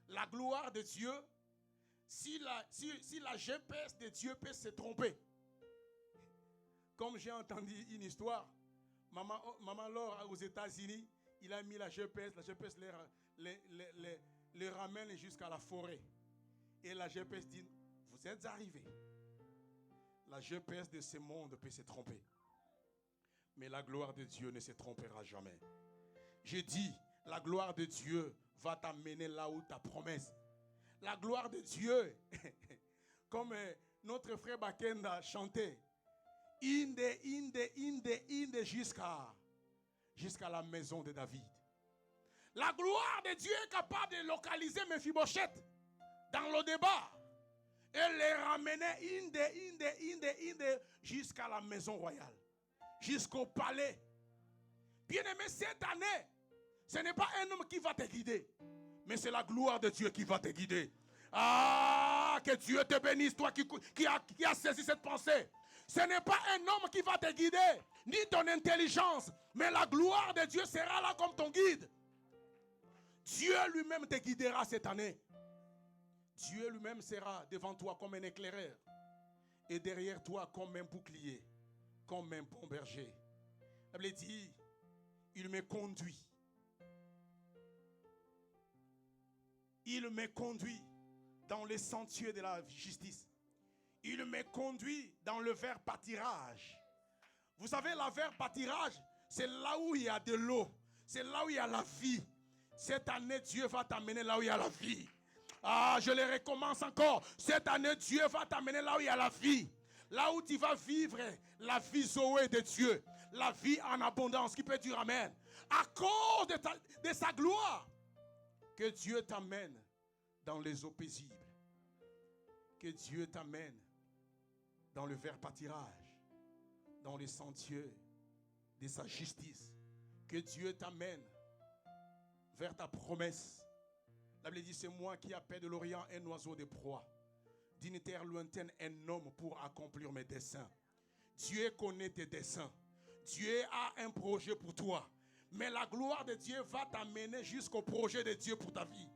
La gloire de Dieu, si la GPS de Dieu peut se tromper. Comme j'ai entendu une histoire, maman Laure aux États-Unis, il a mis la GPS les ramène jusqu'à la forêt. Et la GPS dit, vous êtes arrivés. La GPS de ce monde peut se tromper. Mais la gloire de Dieu ne se trompera jamais. Je dis, la gloire de Dieu va t'amener là où ta promesse. La gloire de Dieu, comme notre frère Bakenda chantait, inde jusqu'à la maison de David. La gloire de Dieu est capable de localiser Mephibosheth dans le débat et les ramener inde jusqu'à la maison royale, jusqu'au palais. Bien-aimé, cette année, ce n'est pas un homme qui va te guider, mais c'est la gloire de Dieu qui va te guider. Ah, que Dieu te bénisse, toi qui a saisi cette pensée. Ce n'est pas un homme qui va te guider, ni ton intelligence, mais la gloire de Dieu sera là comme ton guide. Dieu lui-même te guidera cette année. Dieu lui-même sera devant toi comme un éclaireur et derrière toi comme un bouclier, comme un bon berger. La Bible dit, il me conduit. Il me conduit dans les sentiers de la justice. Il me conduit dans le vert pâturage. Vous savez, le vert pâturage, c'est là où il y a de l'eau. C'est là où il y a la vie. Cette année, Dieu va t'amener là où il y a la vie. Ah, je le recommence encore. Cette année, Dieu va t'amener là où il y a la vie. Là où tu vas vivre la vie Zoé de Dieu. La vie en abondance qui peut dire amen. À cause de sa gloire. Que Dieu t'amène dans les eaux paisibles. Que Dieu t'amène dans le vert pâturage. Dans les sentiers de sa justice. Que Dieu t'amène vers ta promesse. La Bible dit, c'est moi qui appelle de l'Orient un oiseau de proie. D'une terre lointaine, un homme pour accomplir mes desseins. Dieu connaît tes desseins. Dieu a un projet pour toi. Mais la gloire de Dieu va t'amener jusqu'au projet de Dieu pour ta vie.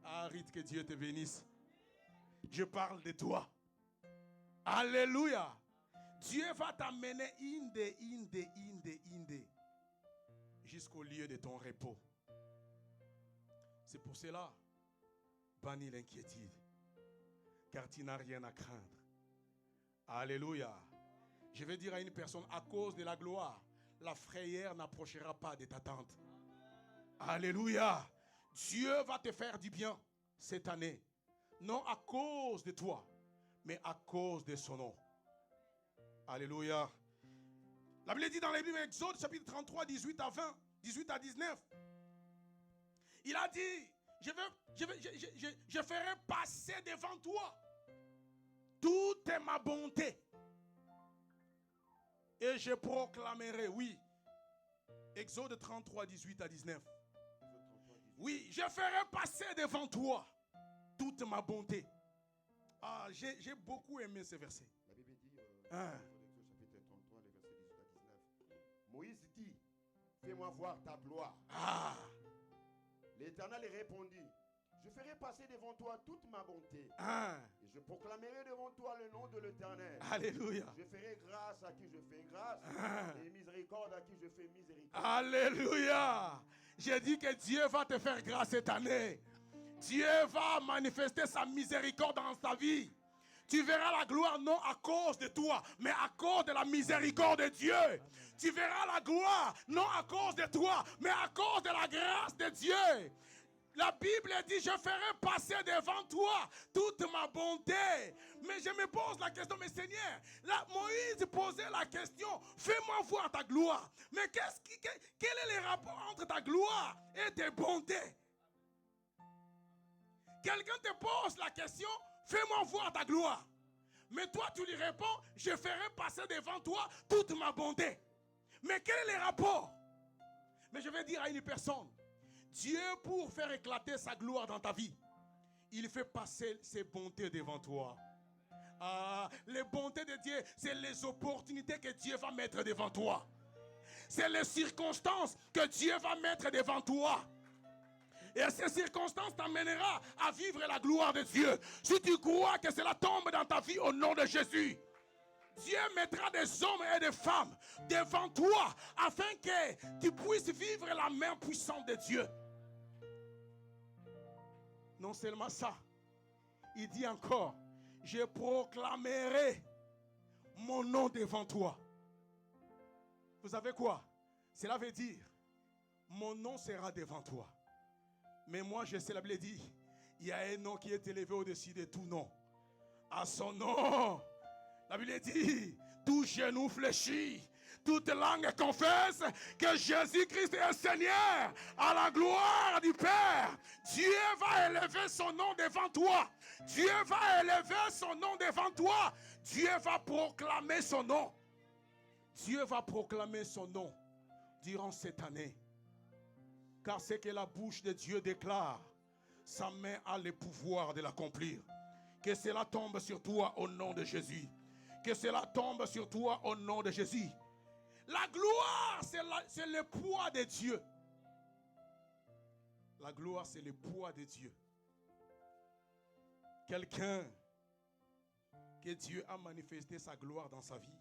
Arrête, que Dieu te bénisse. Je parle de toi. Alléluia. Dieu va t'amener jusqu'au lieu de ton repos. C'est pour cela, bannis l'inquiétude, car tu n'as rien à craindre. Alléluia. Je vais dire à une personne, à cause de la gloire, la frayeur n'approchera pas de ta tente. Alléluia. Dieu va te faire du bien cette année. Non à cause de toi, mais à cause de son nom. Alléluia. La Bible dit dans la Bible, Exode chapitre 33, 18 à 20, 18 à 19. Il a dit, je ferai passer devant toi toute ma bonté. Et je proclamerai, oui. Exode 33, 18 à 19. Oui, je ferai passer devant toi toute ma bonté. Ah, j'ai beaucoup aimé ce verset. La Bible dit, chapitre 33, le verset 18 à 19. Moïse dit, fais-moi voir ta gloire. Ah. L'Éternel répondit, je ferai passer devant toi toute ma bonté. Ah. Et je proclamerai devant toi le nom de l'Éternel. Alléluia. Je ferai grâce à qui je fais grâce. Ah. Et miséricorde à qui je fais miséricorde. Alléluia. J'ai dit que Dieu va te faire grâce cette année. Dieu va manifester sa miséricorde dans ta vie. Tu verras la gloire non à cause de toi, mais à cause de la miséricorde de Dieu. Amen. Tu verras la gloire non à cause de toi, mais à cause de la grâce de Dieu. La Bible dit, je ferai passer devant toi toute ma bonté. Mais je me pose la question, mais Seigneur, là, Moïse posait la question, fais-moi voir ta gloire. Mais quel est le rapport entre ta gloire et tes bontés? Quelqu'un te pose la question, fais-moi voir ta gloire. Mais toi, tu lui réponds, je ferai passer devant toi toute ma bonté. Mais quel est le rapport? Mais je vais dire à une personne, Dieu, pour faire éclater sa gloire dans ta vie, il fait passer ses bontés devant toi. Les bontés de Dieu, c'est les opportunités que Dieu va mettre devant toi. C'est les circonstances que Dieu va mettre devant toi. Et ces circonstances t'amèneront à vivre la gloire de Dieu. Si tu crois que cela tombe dans ta vie au nom de Jésus, Dieu mettra des hommes et des femmes devant toi afin que tu puisses vivre la main puissante de Dieu. Non seulement ça, il dit encore, je proclamerai mon nom devant toi. Vous savez quoi? Cela veut dire, mon nom sera devant toi. Mais moi, je sais, la Bible dit, il y a un nom qui est élevé au-dessus de tout nom. À son nom, la Bible dit, tout genou fléchit, toute langue confesse que Jésus-Christ est Seigneur, à la gloire du Père. Dieu va élever son nom devant toi. Dieu va élever son nom devant toi. Dieu va proclamer son nom. Dieu va proclamer son nom durant cette année. Car ce que la bouche de Dieu déclare, sa main a le pouvoir de l'accomplir. Que cela tombe sur toi au nom de Jésus. Que cela tombe sur toi au nom de Jésus. La gloire, c'est le poids de Dieu. La gloire, c'est le poids de Dieu. Quelqu'un que Dieu a manifesté sa gloire dans sa vie,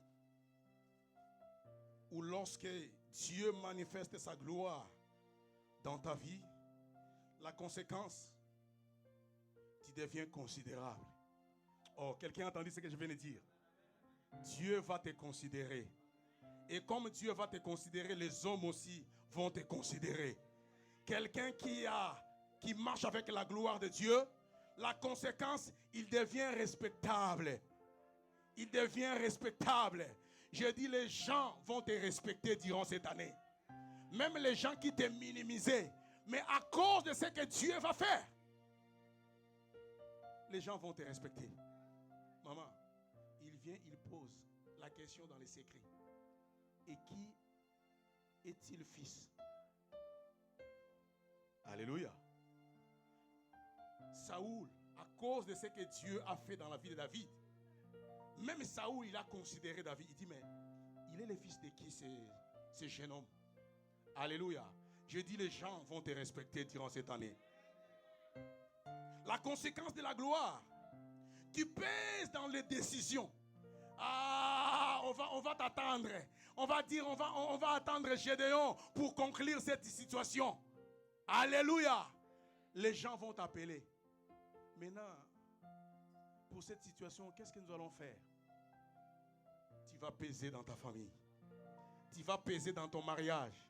ou lorsque Dieu manifeste sa gloire dans ta vie, la conséquence, tu deviens considérable. Oh, quelqu'un a entendu ce que je viens de dire? Dieu va te considérer. Et comme Dieu va te considérer, les hommes aussi vont te considérer. Quelqu'un qui marche avec la gloire de Dieu, la conséquence, il devient respectable. Il devient respectable. Je dis, les gens vont te respecter durant cette année. Même les gens qui te minimisaient. Mais à cause de ce que Dieu va faire, les gens vont te respecter. Maman, il vient, il pose la question dans les secrets. Et qui est-il fils? Alléluia. Saoul, à cause de ce que Dieu a fait dans la vie de David, même Saoul, il a considéré David. Il dit, mais il est le fils de qui ce jeune homme? Alléluia. Je dis, les gens vont te respecter durant cette année. La conséquence de la gloire, tu pèses dans les décisions. On va t'attendre. On va dire, on va attendre Gédéon pour conclure cette situation. Alléluia. Les gens vont t'appeler. Maintenant, pour cette situation, qu'est-ce que nous allons faire? Tu vas peser dans ta famille. Tu vas peser dans ton mariage.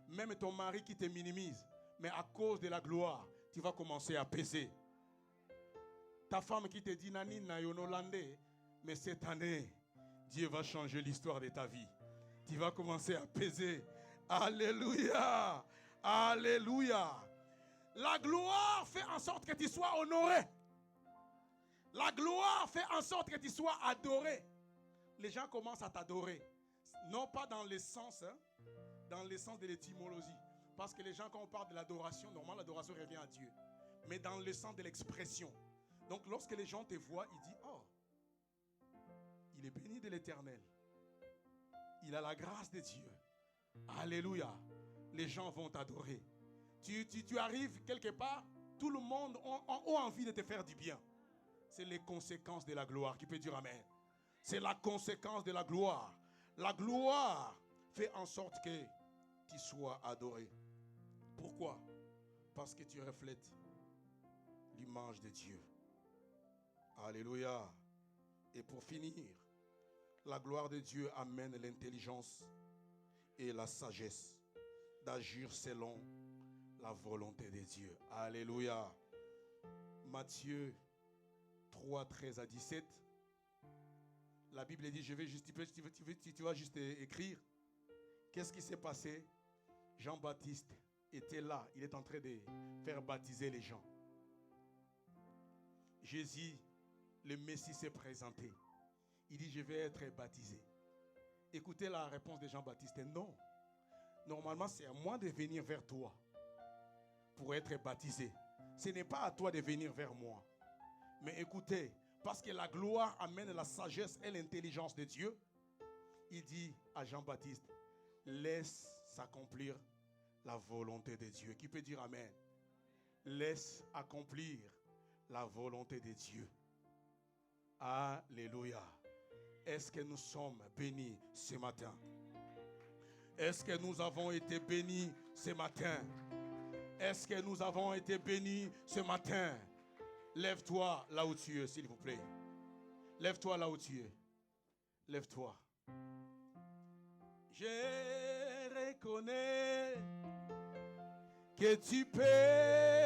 Même ton mari qui te minimise. Mais à cause de la gloire, tu vas commencer à peser. Ta femme qui te dit, Nani, Nayonolande, mais cette année, Dieu va changer l'histoire de ta vie. Tu vas commencer à peser. Alléluia. Alléluia. La gloire fait en sorte que tu sois honoré. La gloire fait en sorte que tu sois adoré. Les gens commencent à t'adorer. Non pas dans le sens, dans le sens de l'étymologie. Parce que les gens, quand on parle de l'adoration, normalement l'adoration revient à Dieu. Mais dans le sens de l'expression. Donc lorsque les gens te voient, ils disent, oh, il est béni de l'Éternel. Il a la grâce de Dieu. Alléluia. Les gens vont t'adorer. Tu arrives quelque part, tout le monde a envie de te faire du bien. C'est les conséquences de la gloire. Qui peut dire amen? C'est la conséquence de la gloire. La gloire fait en sorte que tu sois adoré. Pourquoi? Parce que tu reflètes l'image de Dieu. Alléluia. Et pour finir, la gloire de Dieu amène l'intelligence et la sagesse d'agir selon la volonté de Dieu. Alléluia. Matthieu 3, 13 à 17. La Bible dit, tu vas juste écrire. Qu'est-ce qui s'est passé? Jean-Baptiste était là. Il est en train de faire baptiser les gens. Jésus, le Messie, s'est présenté. Il dit, je vais être baptisé. Écoutez la réponse de Jean-Baptiste. Non. Normalement, c'est à moi de venir vers toi pour être baptisé. Ce n'est pas à toi de venir vers moi. Mais écoutez, parce que la gloire amène la sagesse et l'intelligence de Dieu, il dit à Jean-Baptiste, laisse s'accomplir la volonté de Dieu. Qui peut dire amen? Laisse accomplir la volonté de Dieu. Alléluia. Est-ce que nous sommes bénis ce matin? Est-ce que nous avons été bénis ce matin? Est-ce que nous avons été bénis ce matin? Lève-toi là où tu es, s'il vous plaît. Lève-toi là où tu es. Lève-toi. Je reconnais que tu peux